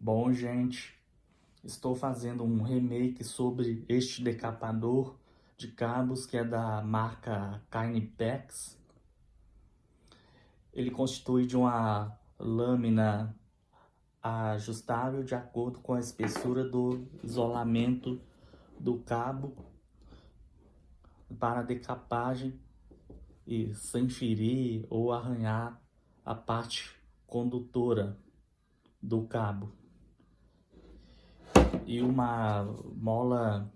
Bom, gente, estou fazendo um remake sobre este decapador de cabos que é da marca Kinepex. Ele constitui de uma lâmina ajustável de acordo com a espessura do isolamento do cabo para decapagem e sem ferir ou arranhar a parte condutora do cabo. E uma mola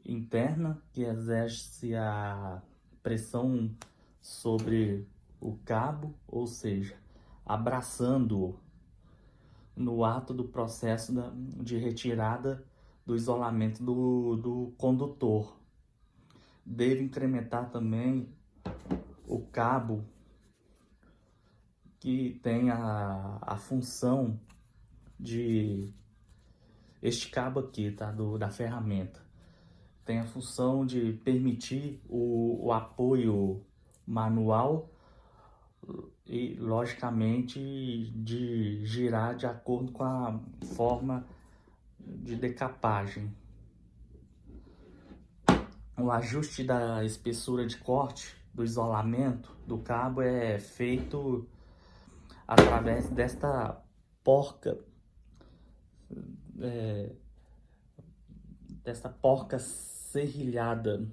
interna que exerce a pressão sobre o cabo, ou seja, abraçando-o no ato do processo de retirada do isolamento do condutor. Deve incrementar também o cabo que tem a função de... Este cabo aqui, tá? Da ferramenta. Tem a função de permitir o apoio manual e, logicamente, de girar de acordo com a forma de decapagem. O ajuste da espessura de corte do isolamento do cabo é feito através desta porca serrilhada.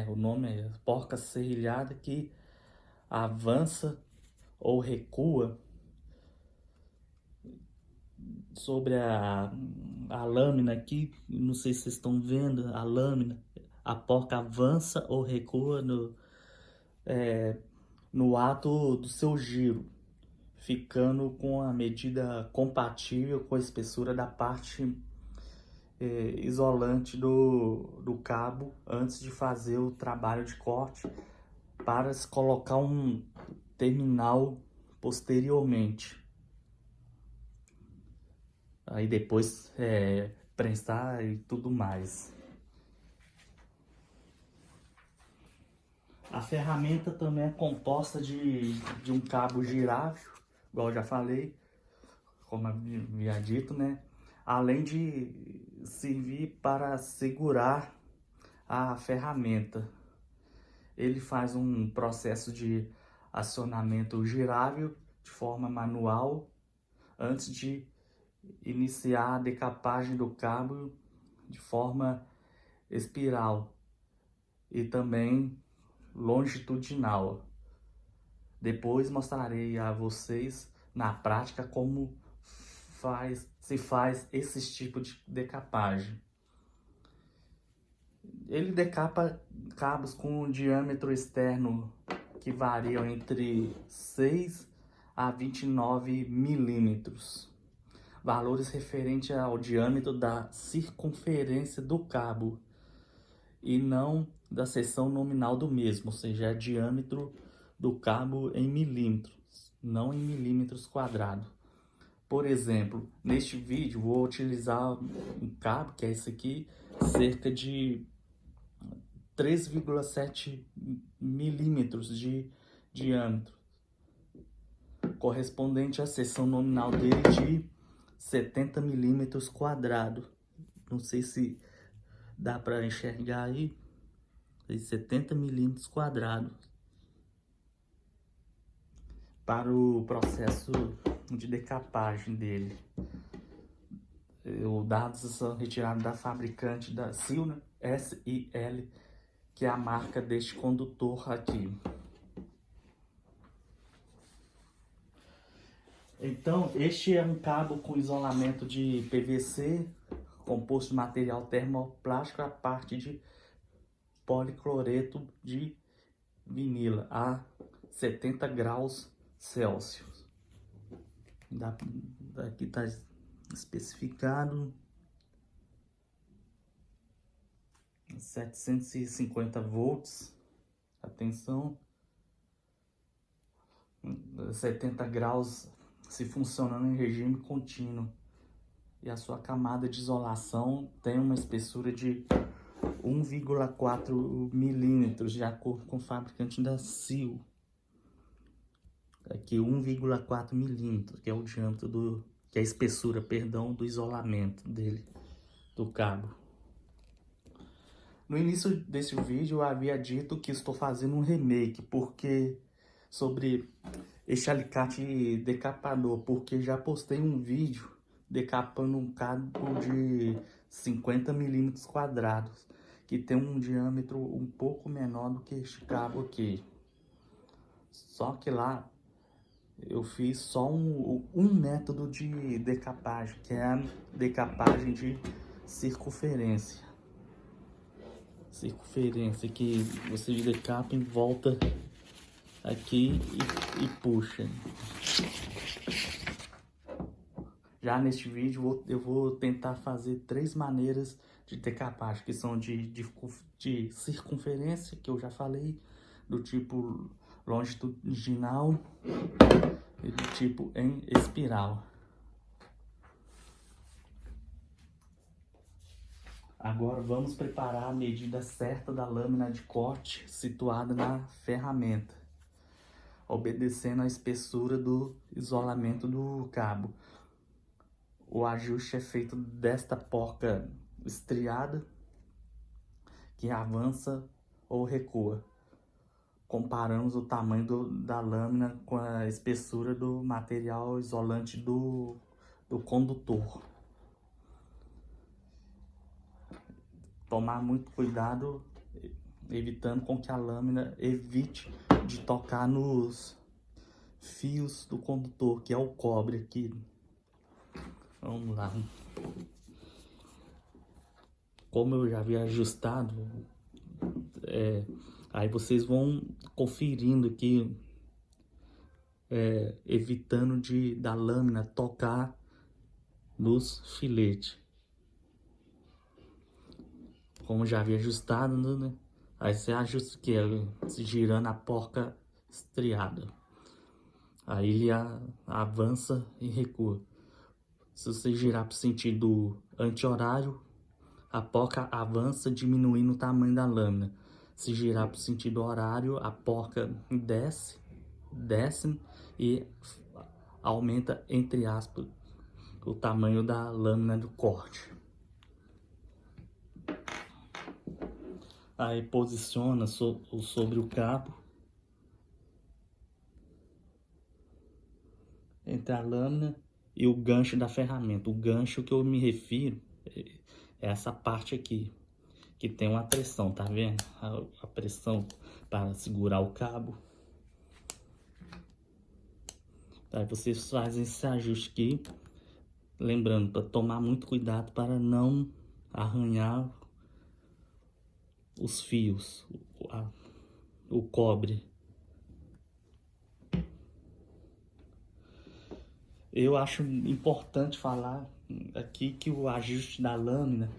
O nome é porca serrilhada, que avança ou recua sobre a lâmina aqui. Não sei se vocês estão vendo a lâmina. A porca avança ou recua no ato do seu giro, ficando com a medida compatível com a espessura da parte isolante do cabo antes de fazer o trabalho de corte, para se colocar um terminal posteriormente. Aí depois prensar e tudo mais. A ferramenta também é composta de um cabo girável, igual eu já falei, como havia dito, né? Além de servir para segurar a ferramenta. Ele faz um processo de acionamento girável de forma manual antes de iniciar a decapagem do cabo de forma espiral e também longitudinal. Depois mostrarei a vocês na prática como se faz esse tipo de decapagem. Ele decapa cabos com um diâmetro externo que variam entre 6 a 29 milímetros. Valores referentes ao diâmetro da circunferência do cabo e não da seção nominal do mesmo, ou seja, é diâmetro do cabo em milímetros, não em milímetros quadrados. Por exemplo, neste vídeo vou utilizar um cabo, que é esse aqui, cerca de 3,7 milímetros de diâmetro, correspondente à seção nominal dele de 70 milímetros quadrados. Não sei se dá para enxergar aí, 70 milímetros quadrados, para o processo de decapagem dele. Os dados são retirados da fabricante da SIL, SIL, que é a marca deste condutor aqui. Então, este é um cabo com isolamento de PVC, composto de material termoplástico a partir de policloreto de vinila a 70 graus Celsius. Aqui está especificado 750 volts, atenção, 70 graus se funcionando em regime contínuo, e a sua camada de isolação tem uma espessura de 1,4 milímetros, de acordo com o fabricante da SIL. Aqui 1,4 milímetros, que é o diâmetro que é a espessura, perdão, do isolamento dele, do cabo. No início desse vídeo eu havia dito que estou fazendo um remake, porque sobre este alicate decapador, porque já postei um vídeo decapando um cabo de 50 milímetros quadrados, que tem um diâmetro um pouco menor do que este cabo aqui. Só que lá eu fiz só um método de decapagem, que é a decapagem de circunferência. Circunferência, que você decapa em volta aqui e puxa. Já neste vídeo eu vou tentar fazer 3 maneiras de decapagem, que são de circunferência, que eu já falei, do tipo longitudinal e do tipo em espiral. Agora vamos preparar a medida certa da lâmina de corte situada na ferramenta, obedecendo a espessura do isolamento do cabo. O ajuste é feito desta porca estriada, que avança ou recua. Comparamos o tamanho da lâmina com a espessura do material isolante do condutor. Tomar muito cuidado, evitando com que a lâmina evite de tocar nos fios do condutor, que é o cobre aqui. Vamos lá. Como eu já havia ajustado, aí vocês vão conferindo aqui, evitando da lâmina tocar nos filetes. Como já havia ajustado, né? Aí você ajusta o que? Girando a porca estriada. Aí ele avança e recua. Se você girar para o sentido anti-horário, a porca avança diminuindo o tamanho da lâmina. Se girar para o sentido horário, a porca desce e aumenta, entre aspas, o tamanho da lâmina do corte. Aí posiciona sobre o cabo, entre a lâmina e o gancho da ferramenta. O gancho que eu me refiro é essa parte aqui, que tem uma pressão, tá vendo? A pressão para segurar o cabo. Aí vocês fazem esse ajuste aqui, lembrando para tomar muito cuidado para não arranhar os fios, o cobre. Eu acho importante falar aqui que o ajuste da lâmina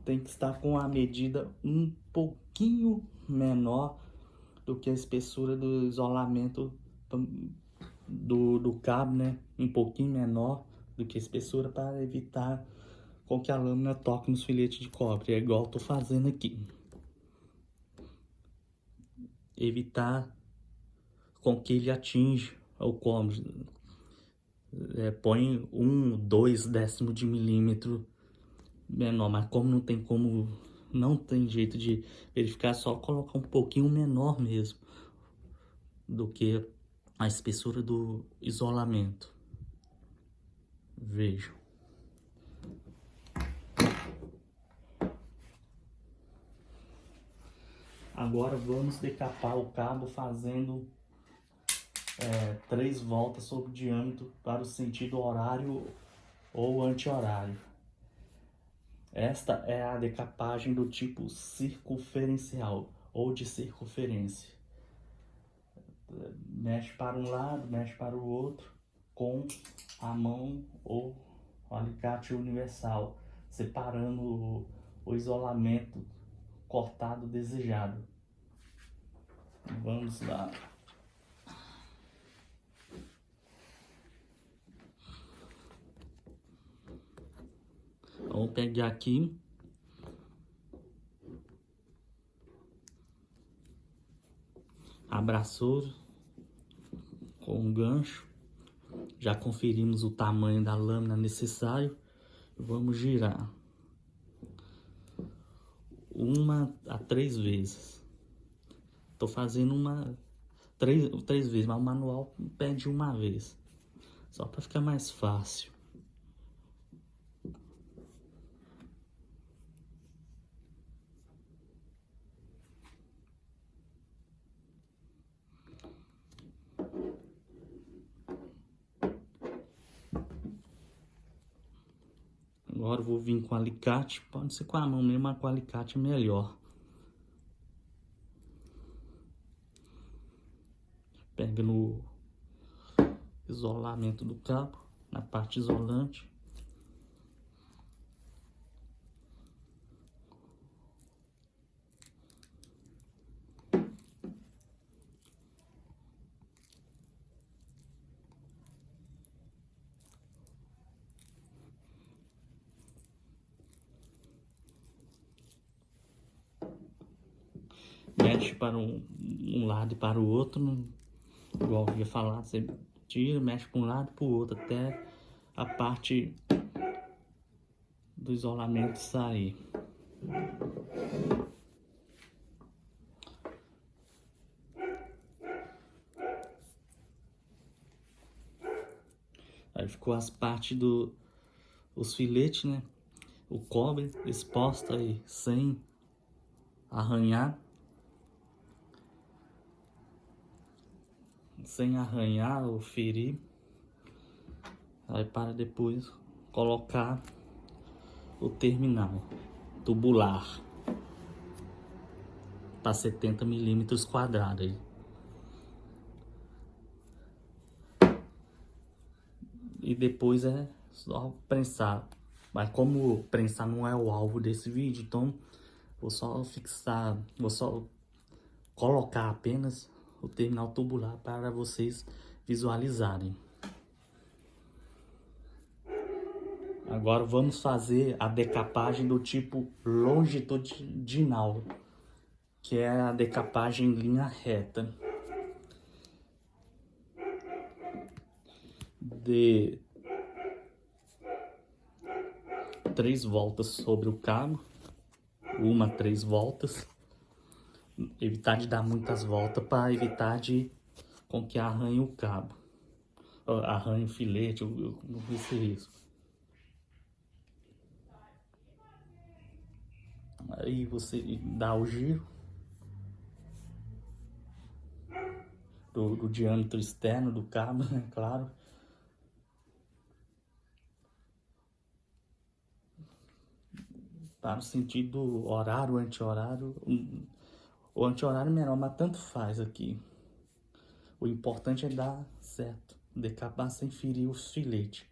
tem que estar com a medida um pouquinho menor do que a espessura do isolamento do cabo, né? Um pouquinho menor do que a espessura, para evitar com que a lâmina toque nos filetes de cobre. É igual eu tô fazendo aqui. Evitar com que ele atinja o cobre. Põe 2 décimos de milímetro menor, mas como não tem jeito de verificar, só colocar um pouquinho menor mesmo do que a espessura do isolamento. Vejam. Agora vamos decapar o cabo fazendo 3 voltas sobre o diâmetro para o sentido horário ou anti-horário. Esta é a decapagem do tipo circunferencial ou de circunferência. Mexe para um lado, mexe para o outro com a mão ou o alicate universal, separando o isolamento cortado desejado. Vamos lá. Vamos pegar aqui abraçou com um gancho Já conferimos o tamanho da lâmina necessário. Vamos girar 1 a 3 vezes. Tô fazendo três vezes, mas o manual pede 1 vez. Só para ficar mais fácil. Agora eu vou vir com alicate, pode ser com a mão mesmo, mas com alicate é melhor. Pega no isolamento do cabo, na parte isolante. Mexe para um lado e para o outro, igual eu ia falar, você tira, mexe para um lado e para o outro, até a parte do isolamento sair. Aí ficou as partes os filetes, né? O cobre exposto aí, sem arranhar. Sem arranhar ou ferir. Aí para depois colocar o terminal tubular para 70 milímetros quadrados. E depois é só prensar. Mas como prensar não é o alvo desse vídeo, então vou só fixar, vou só colocar apenas o terminal tubular para vocês visualizarem. Agora vamos fazer a decapagem do tipo longitudinal, que é a decapagem em linha reta. De 3 voltas sobre o cabo, 3 voltas. Evitar de dar muitas voltas para evitar com que arranhe o cabo, arranhe o filete, não vi esse risco. Aí você dá o giro do diâmetro externo do cabo, né? Claro. Para o sentido horário, anti-horário. O anti-horário é menor, mas tanto faz aqui. O importante é dar certo, decapar sem ferir os filetes.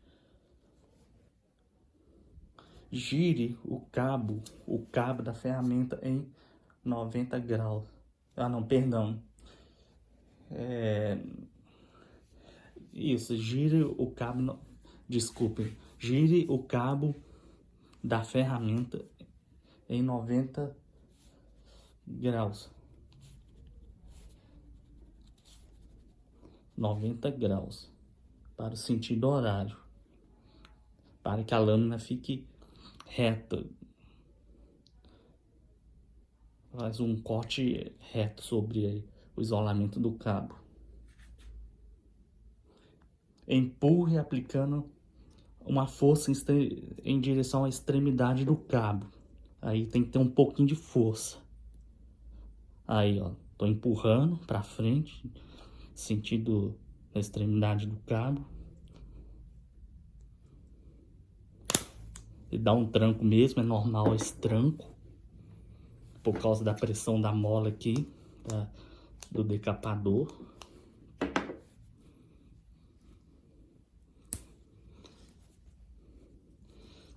Gire o cabo da ferramenta em 90 graus. Ah, não, perdão. Isso, gire o cabo, desculpe, gire o cabo da ferramenta em 90 graus. 90 graus para o sentido horário, para que a lâmina fique reta. Faz um corte reto sobre o isolamento do cabo. Empurre aplicando uma força em direção à extremidade do cabo. Aí tem que ter um pouquinho de força. Aí, ó, tô empurrando para frente, sentido da extremidade do cabo. E dá um tranco mesmo, é normal esse tranco, por causa da pressão da mola aqui, do decapador.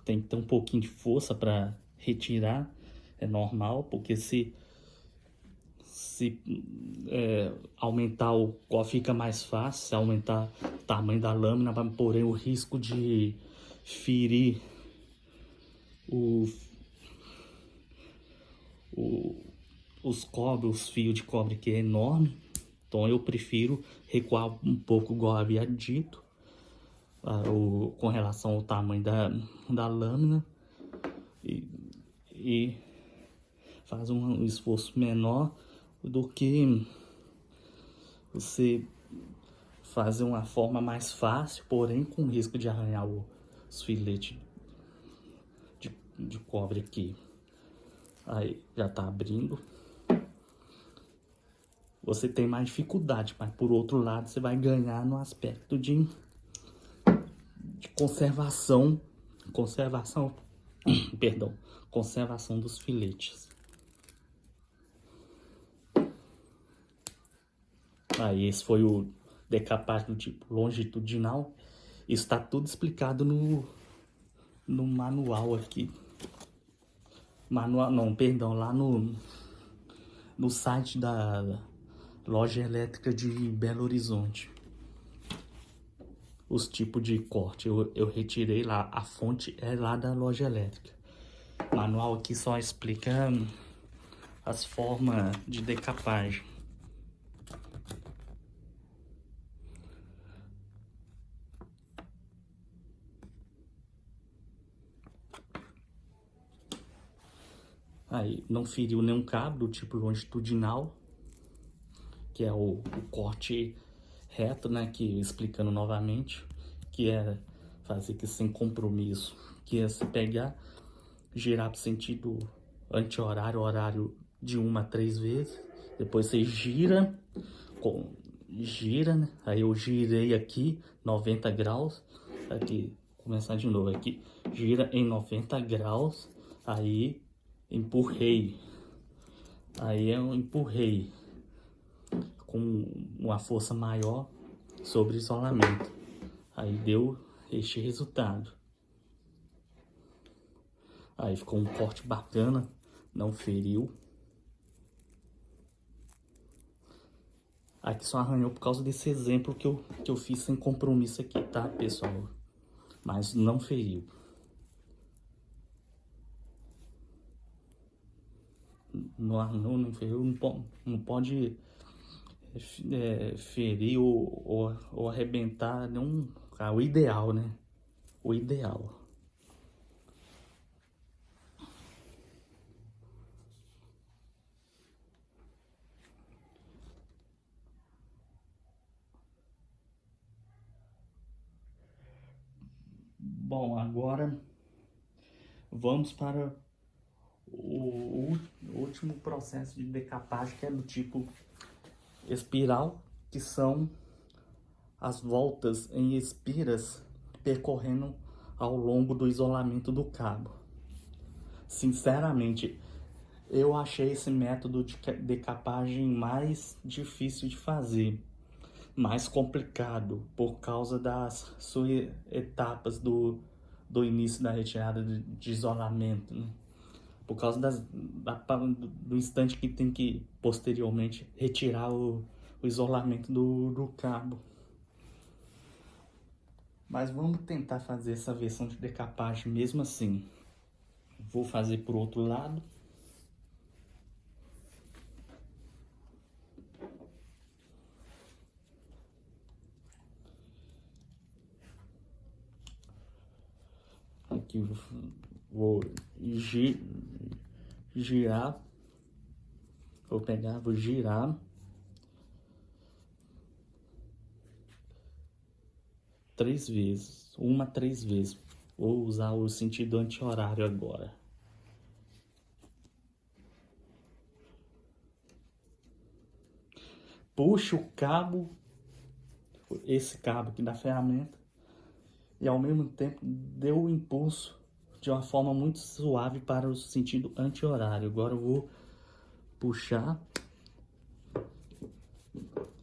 Tem que ter um pouquinho de força para retirar, é normal, porque se aumentar o qual fica mais fácil, se aumentar o tamanho da lâmina, vai porém o risco de ferir os fios de cobre, que é enorme. Então eu prefiro recuar um pouco, igual havia dito, com relação ao tamanho da lâmina e faz um esforço menor do que você fazer uma forma mais fácil, porém com risco de arranhar os filetes de cobre aqui. Aí já tá abrindo. Você tem mais dificuldade, mas por outro lado você vai ganhar no aspecto de conservação, perdão, conservação dos filetes. Aí esse foi o decapagem do tipo longitudinal. Isso está tudo explicado no manual aqui. Manual não, perdão, lá no site da Loja Elétrica de Belo Horizonte. Os tipos de corte eu retirei lá, a fonte é lá da Loja Elétrica. O manual aqui só explica as formas de decapagem. Aí não feriu nenhum cabo do tipo longitudinal, que é o corte reto, né? Que explicando novamente, que é fazer que sem compromisso, que é se pegar, girar para o sentido anti-horário, horário de 1 a 3 vezes, depois você gira, né? Aí eu girei aqui 90 graus, aqui, começar de novo aqui, gira em 90 graus, aí empurrei, aí eu empurrei com uma força maior sobre o isolamento, aí deu este resultado. Aí ficou um corte bacana, não feriu. Aqui só arranhou por causa desse exemplo que eu fiz sem compromisso aqui, tá, pessoal? Mas não feriu. Não arranhou, não feriu, não pode ferir ou arrebentar nenhum. O ideal, né? O ideal. Bom, agora vamos para o último processo de decapagem, que é do tipo espiral, que são as voltas em espiras percorrendo ao longo do isolamento do cabo. Sinceramente, eu achei esse método de decapagem mais difícil de fazer, mais complicado, por causa das suas etapas do início da retirada de isolamento, né? Por causa do instante que tem que posteriormente retirar o isolamento do cabo. Mas vamos tentar fazer essa versão de decapagem mesmo assim. Vou fazer por outro lado. Aqui vou girar. Vou pegar, vou girar. Três vezes. 1 a 3 vezes. Vou usar o sentido anti-horário agora. Puxa o cabo, esse cabo aqui da ferramenta, e ao mesmo tempo deu o impulso de uma forma muito suave para o sentido anti-horário. Agora eu vou puxar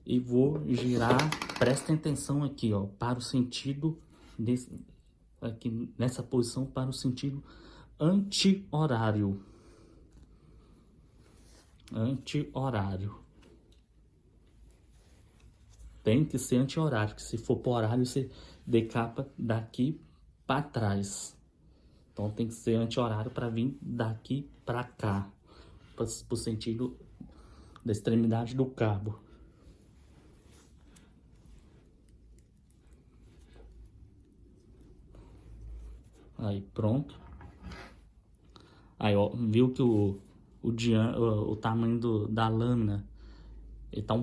e vou girar. Prestem atenção aqui, ó, para o sentido aqui nessa posição, para o sentido anti-horário. Anti-horário. Tem que ser anti-horário, que se for por horário você decapa daqui para trás. Então tem que ser anti-horário para vir daqui para cá, para o sentido da extremidade do cabo. Aí pronto. Aí ó, viu que o tamanho da lâmina, ele tá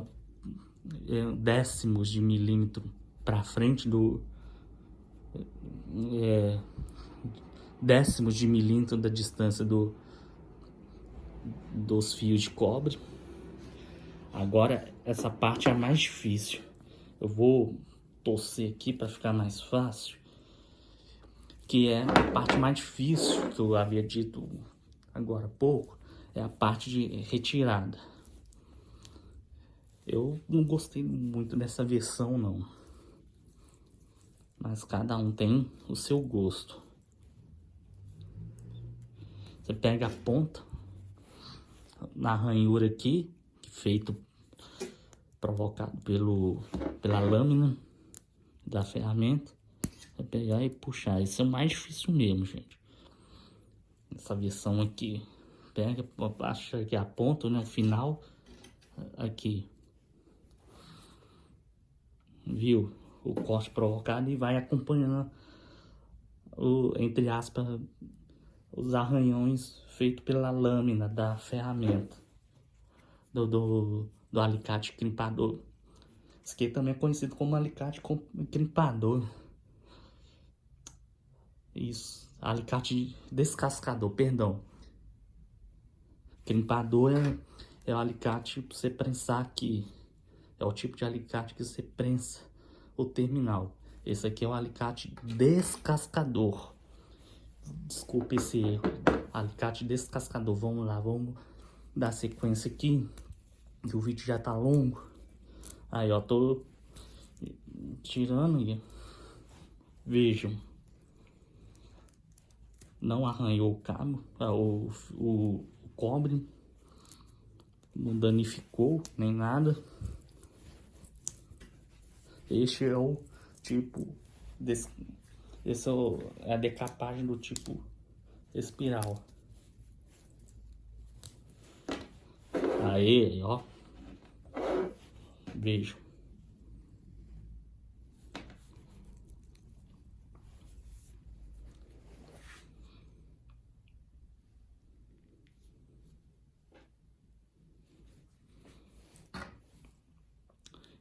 décimos de milímetro para frente décimos de milímetro da distância dos fios de cobre. Agora essa parte é a mais difícil. Eu vou torcer aqui para ficar mais fácil, que é a parte mais difícil que eu havia dito agora há pouco, é a parte de retirada. Eu não gostei muito dessa versão não, mas cada um tem o seu gosto. Você pega a ponta na ranhura aqui, provocado pela lâmina da ferramenta. Vai pegar e puxar. Esse é o mais difícil mesmo, gente. Essa versão aqui. Pega, acha que a ponta, né? O final. Aqui. Viu? O corte provocado e vai acompanhando, entre aspas, os arranhões feitos pela lâmina da ferramenta. Do alicate crimpador. Isso aqui também é conhecido como alicate crimpador. Isso, alicate descascador, perdão. Crimpador é o alicate para você prensar aqui. É o tipo de alicate que você prensa o terminal. Esse aqui é o alicate descascador. Desculpe esse erro. Alicate descascador. Vamos lá, vamos dar sequência aqui, que o vídeo já tá longo. Aí, ó, tô tirando e vejam. Não arranhou o cabo, o cobre, não danificou nem nada. Este é o tipo, essa é a decapagem do tipo espiral. Aí, ó, vejo.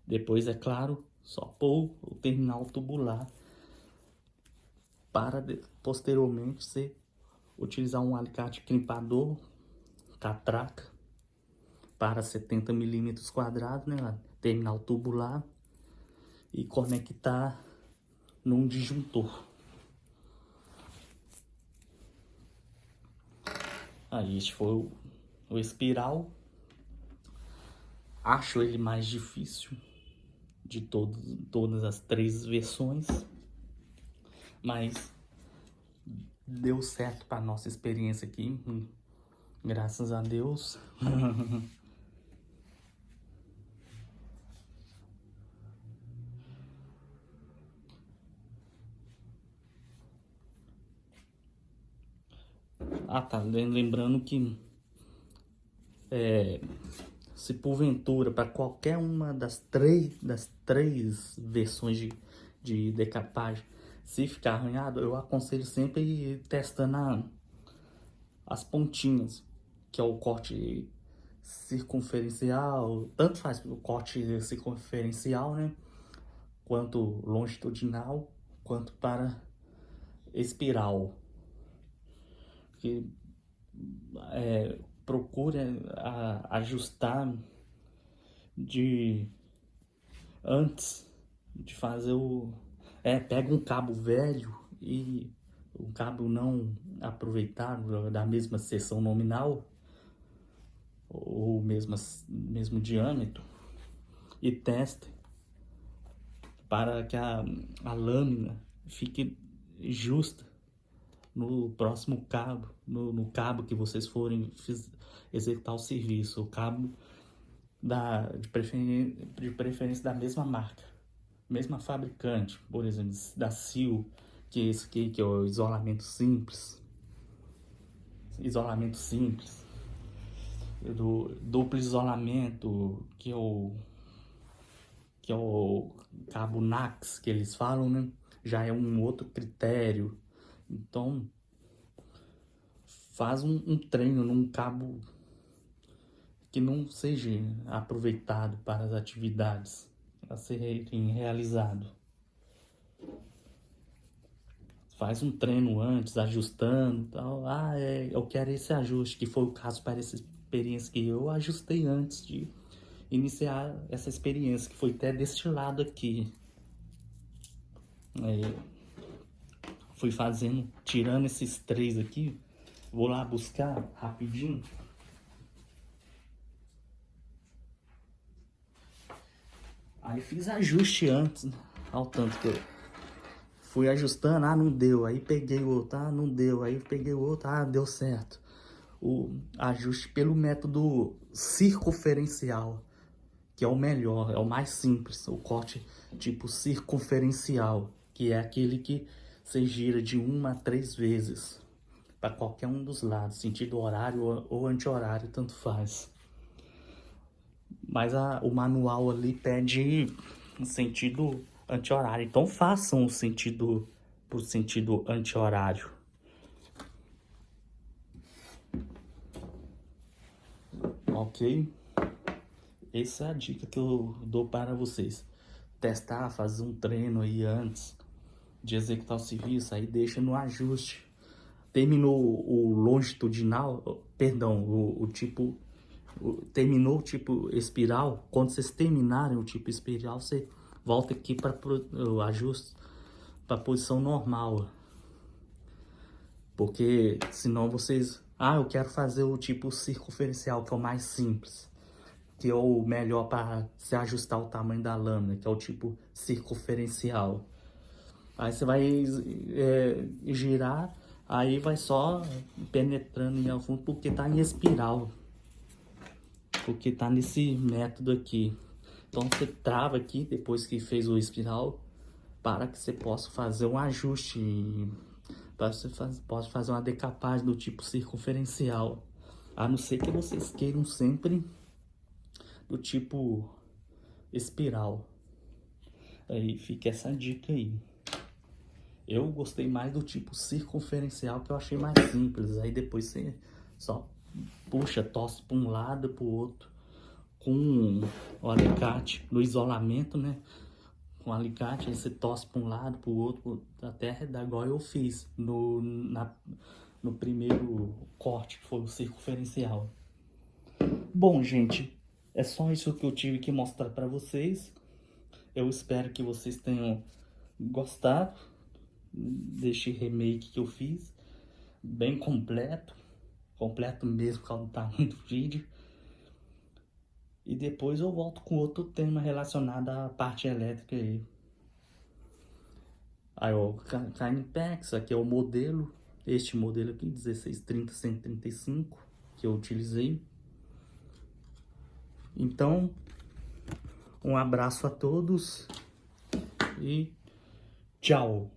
Depois, é claro, só pôr o terminal tubular para posteriormente você utilizar um alicate crimpador, catraca, para 70 milímetros quadrados, né? Terminal tubular, e conectar num disjuntor. Aí este foi o espiral. Acho ele mais difícil de todas as três versões, mas deu certo para nossa experiência aqui, graças a Deus. Ah, tá, lembrando que se porventura para qualquer uma das três versões de decapagem, se ficar arranhado, eu aconselho sempre ir testando as pontinhas, que é o corte circunferencial. Tanto faz o corte circunferencial, né, quanto longitudinal, quanto para espiral. Que procure ajustar antes de fazer pega um cabo velho e um cabo não aproveitado da mesma seção nominal ou mesmo diâmetro e teste para que a lâmina fique justa no próximo cabo, no cabo que vocês forem executar o serviço, o cabo de preferência da mesma marca, mesma fabricante, por exemplo, da Sil, que é esse aqui, que é o isolamento simples, do duplo isolamento, que é o cabo NAX, que eles falam, né? Já é um outro critério Então, faz um treino num cabo que não seja aproveitado para as atividades a serem realizado. Faz um treino antes, ajustando, tal. Eu quero esse ajuste, que foi o caso para essa experiência que eu ajustei antes de iniciar essa experiência, que foi até deste lado aqui. Fui fazendo, tirando esses 3 aqui. Vou lá buscar rapidinho. Aí fiz ajuste antes, né? Ao tanto que eu fui ajustando, não deu. Aí peguei o outro, não deu. Aí peguei o outro, deu certo. O ajuste pelo método circunferencial, que é o melhor, é o mais simples. O corte tipo circunferencial, que é aquele que você gira de 1 a 3 vezes para qualquer um dos lados, sentido horário ou anti-horário, tanto faz. Mas o manual ali pede um sentido anti-horário, então façam o sentido pro sentido anti-horário. Ok? Essa é a dica que eu dou para vocês. Testar, fazer um treino aí antes de executar o serviço, aí deixa no ajuste. Terminou o longitudinal, perdão, o tipo, terminou o tipo espiral. Quando vocês terminarem o tipo espiral, você volta aqui para o ajuste, para a posição normal. Porque senão vocês... eu quero fazer o tipo circunferencial, que é o mais simples, que é o melhor para se ajustar o tamanho da lâmina, que é o tipo circunferencial. Aí você vai girar, aí vai só penetrando em fundo, porque tá em espiral. Porque tá nesse método aqui. Então você trava aqui, depois que fez o espiral, para que você possa fazer um ajuste, para você possa fazer uma decapagem do tipo circunferencial. A não ser que vocês queiram sempre do tipo espiral. Aí fica essa dica aí. Eu gostei mais do tipo circunferencial, que eu achei mais simples. Aí depois você só puxa, torce para um lado, para o outro, com o alicate no isolamento, né? Com o alicate, aí você torce para um lado, para o outro, até arredar, igual eu fiz no primeiro corte, que foi o circunferencial. Bom, gente, é só isso que eu tive que mostrar para vocês. Eu espero que vocês tenham gostado deste remake que eu fiz, bem completo mesmo, por causa do tamanho do vídeo. E depois eu volto com outro tema relacionado à parte elétrica aí. Aí ó, Kinepex, aqui é o modelo, este modelo aqui, 1630-135, que eu utilizei. Então, um abraço a todos e tchau!